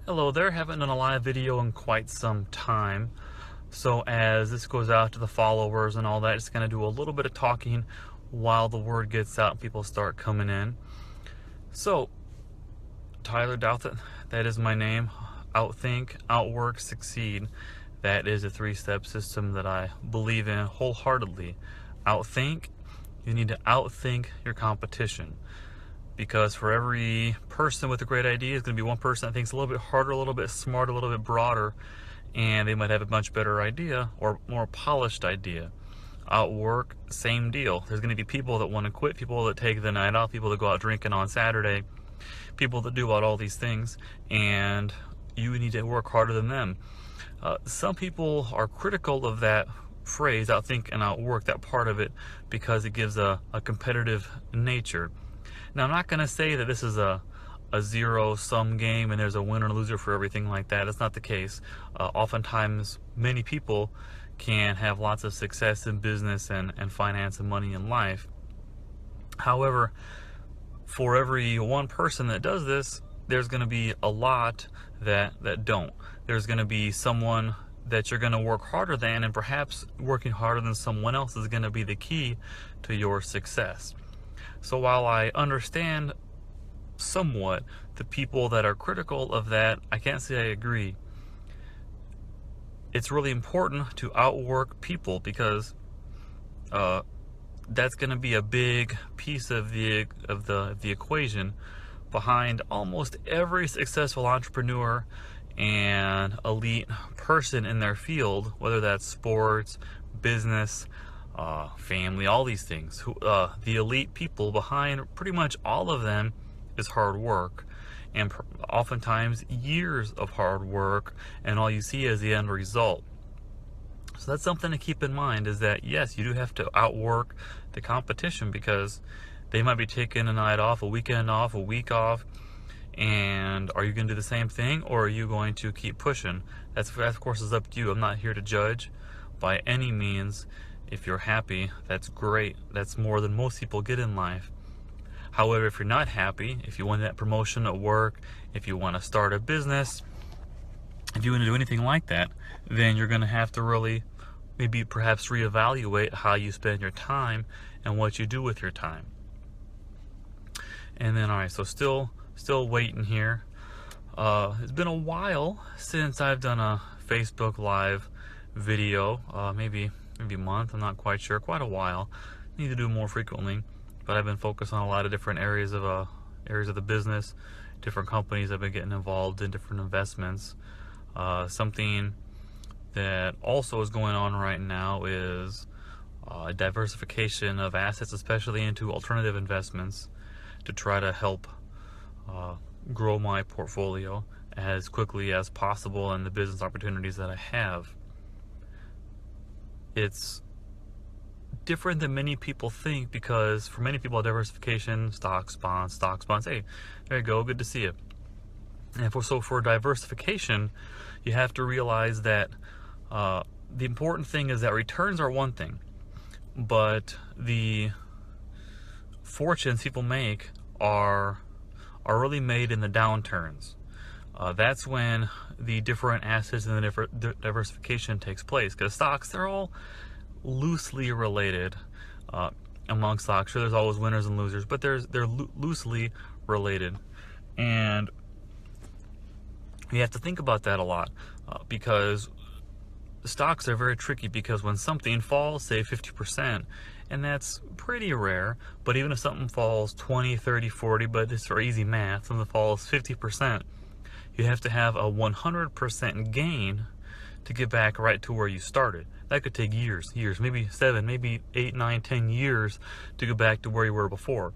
Hello there, haven't done a live video in quite some time. So as this goes out to the followers and all that, it's going to do a little bit of talking while the word gets out and people start coming in. So, Tyler Douthitt, that is my name. Outthink, outwork, succeed. That is a three-step system that I believe in wholeheartedly. Outthink, you need to outthink your competition. Because for every person with a great idea is going to be one person that thinks a little bit harder, a little bit smarter, a little bit broader, and they might have a much better idea or more polished idea. Outwork, same deal. There's going to be people that want to quit, people that take the night off, people that go out drinking on Saturday, people that do about all these things, and you need to work harder than them. Some people are critical of that phrase, outthink and outwork, that part of it, because it gives a competitive nature. Now, I'm not going to say that this is a zero-sum game and there's a winner and loser for everything like that. That's not the case. Oftentimes, many people can have lots of success in business and finance and money in life. However, for every one person that does this, there's going to be a lot that don't. There's going to be someone that you're going to work harder than, and perhaps working harder than someone else is going to be the key to your success. So while I understand somewhat the people that are critical of that, I can't say I agree. It's really important to outwork people because that's going to be a big piece of the equation behind almost every successful entrepreneur and elite person in their field, whether that's sports, business, family, all these things. The elite people behind pretty much all of them is hard work, and oftentimes years of hard work, and all you see is the end result. So that's something to keep in mind, is that yes, you do have to outwork the competition, because they might be taking a night off, a weekend off, a week off, and are you going to do the same thing, or are you going to keep pushing? That of course is up to you. I'm not here to judge by any means. If you're happy, that's great. That's more than most people get in life. However, if you're not happy, if you want that promotion at work, if you want to start a business, if you want to do anything like that, then you're going to have to really maybe perhaps reevaluate how you spend your time and what you do with your time. And then, all right, so still waiting here. It's been a while since I've done a Facebook Live video, maybe a month, I'm not quite sure, quite a while. Need to do more frequently, but I've been focused on a lot of different areas of the business, different companies I've been getting involved in, different investments. Something that also is going on right now is diversification of assets, especially into alternative investments, to try to help grow my portfolio as quickly as possible and the business opportunities that I have. It's different than many people think, because for many people, diversification, stocks, bonds, hey, there you go, good to see you. And for diversification, you have to realize that the important thing is that returns are one thing, but the fortunes people make are really made in the downturns. That's when the different assets and the different diversification takes place, because stocks, they're all loosely related among stocks. Sure, there's always winners and losers, but they're loosely related, and you have to think about that a lot, because stocks are very tricky, because when something falls, say 50%, and that's pretty rare, but even if something falls 20, 30, 40, but it's for easy math, something falls 50%, you have to have a 100% gain to get back right to where you started. That could take years, maybe 7, maybe 8, 9, 10 years to go back to where you were before.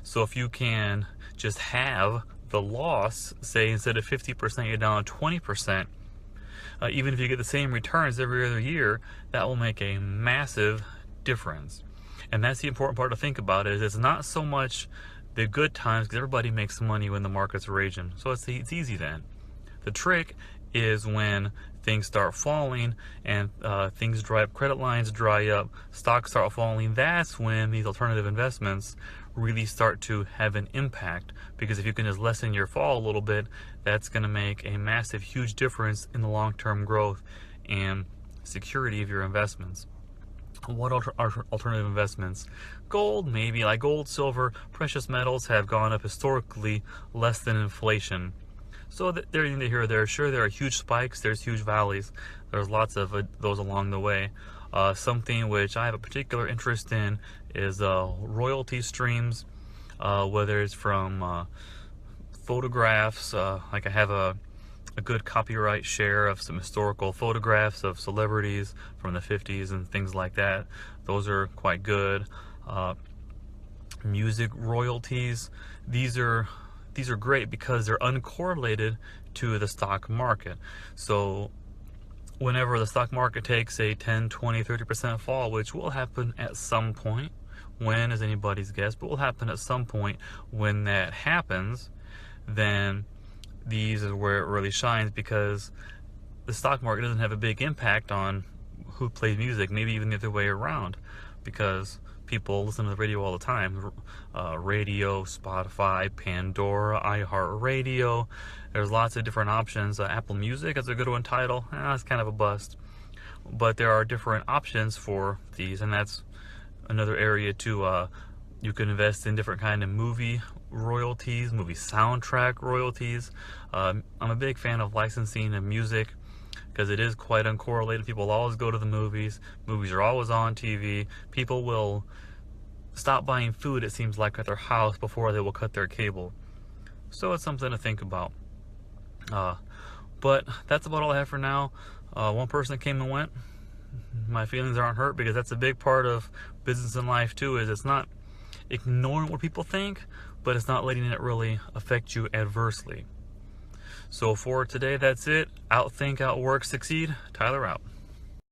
So if you can just have the loss, say instead of 50%, you're down 20%, even if you get the same returns every other year, that will make a massive difference. And that's the important part to think about, is it's not so much the good times, because everybody makes money when the market's raging, so it's easy then. The trick is when things start falling and things dry up, credit lines dry up, stocks start falling. That's when these alternative investments really start to have an impact, because if you can just lessen your fall a little bit, that's going to make a massive, huge difference in the long-term growth and security of your investments. What are alternative investments? Gold, maybe. Like gold, silver, precious metals have gone up historically less than inflation. So they're neither here or there. Sure, there are huge spikes, there's huge valleys. There's lots of those along the way. Something which I have a particular interest in is royalty streams, whether it's from photographs. Like I have a good copyright share of some historical photographs of celebrities from the 50s and things like that. Those are quite good. Music royalties, these are great because they're uncorrelated to the stock market. So whenever the stock market takes a 10, 20, 30% fall, which will happen at some point, when is anybody's guess, but will happen at some point, when that happens, then these is where it really shines, because the stock market doesn't have a big impact on who plays music, maybe even the other way around, because people listen to the radio all the time. Radio, Spotify, Pandora, iHeartRadio. There's lots of different options. Apple Music is a good one. Tidal, it's kind of a bust. But there are different options for these, and that's another area too. You can invest in different kind of movie royalties, movie soundtrack royalties. I'm a big fan of licensing of music because it is quite uncorrelated. People always go to the movies. Movies are always on TV. People will stop buying food, it seems like, at their house before they will cut their cable. So it's something to think about. But that's about all I have for now. One person came and went. My feelings aren't hurt, because that's a big part of business and life too, is it's not ignoring what people think, but it's not letting it really affect you adversely. So for today, that's it. Outthink, outwork, succeed. Tyler out.